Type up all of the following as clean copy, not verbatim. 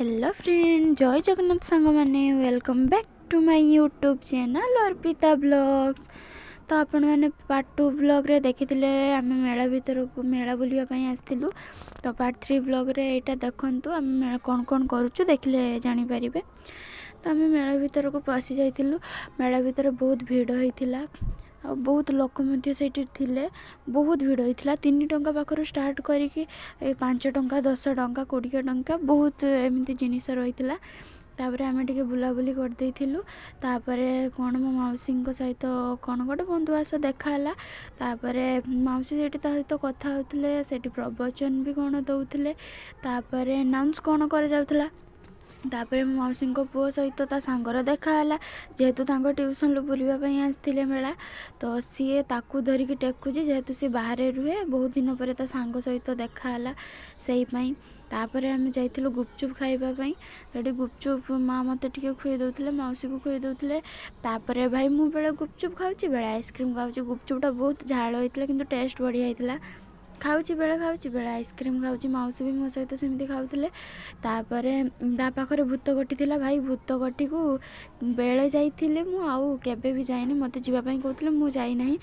Hello friend, जय जगन्नाथ सांग मैंने welcome back to my YouTube channel Arpita vlogs. तो आपण मैंने पार्ट 2 ब्लॉग रे देखिथिले आम मेला भीतर को मेला बुलिया पई आस्थिलु। तो पार्ट 3 ब्लॉग रे एटा देखंतु आम मेला कोन कोन करूछु देखले जानि परिबे। तो आम मेला भीतर को पसी जाइथिलु। मेला भीतर बहुत भीड़ होइथिला आ बहुत लोक मध्य सेठी थिले। बहुत भीड़ होइथिला। 3 टंका पाखरु स्टार्ट करिकि 5 टंका 10 टंका 20 टंका बहुत एमती जिनिस रहिथिला। तापर आम टिके बुलाबुली कर देइथिलु। तापरे कोन मो मौसी सहित कोन गोटे बंधु आस देखाला। तापरे मौसी सेठी ता सहित कथा होउथिले, सेठी प्रवचन भी कोन दउथिले। तापरे अनाउंस कोन कर जाउथिला। तापरे मौसी पुओ सहित ता सांगर देखाला। जेहेतु तांको ट्यूशन बुलवाई आसते मेला, तो सी ताकू धरिकी टेकुची जेहेतु सी बाहर रुहे। बहुत दिन पर ता सांग सहित देखाला से तापर आम जाइलु गुपचुप खाइबापी। सेठी गुपचुप माँ मत टे खुई दौले, मौसी को खुई दौले। तापर भाई मु बेले गुपचुप खाऊँ बेले आइसक्रीम खाऊँ। गुपचुपटा बहुत झाड़ होता कि टेस्ट बढ़िया होता। खाऊँ बेले आइसक्रीम खाऊँ। मौसी भी मो सहित सेमती खाऊले। तापर ता पाखरे भूत गटी थिला। भाई भूत गटी को बेले जाइली मु आउ केबे भी जाइनी। मते जीवापाई कहते मु जाई नहीं।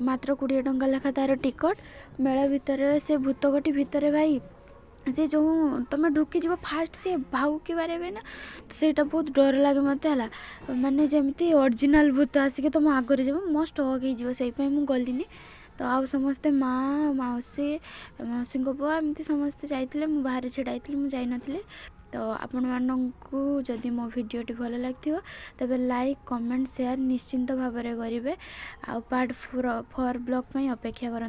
मात्र 20 टंका लेखा तार टिकट। मेला भितर से भूत गटी भितर भाई से जो तुम ढुकी जीव फास्ट से भाऊकी बारे ना, सेटा बहुत डर लगे मत है। माने जमती ओरिजिनल भूत आसिक तुम आगे जब मस्त हक हो गलिनी। तो आउ समस्ते माँ मौसी मौसी पुआ एमती समस्ते जाइए। मु बाहर छिड़ाई मुझे जाइनी। तो आपण मानू जदि मो भिडियोटी भल लगे तेज लाइक कमेंट शेयर निश्चिंत भाव में करेंगे। आ पार्ट 4 ब्लॉग अपेक्षा कर।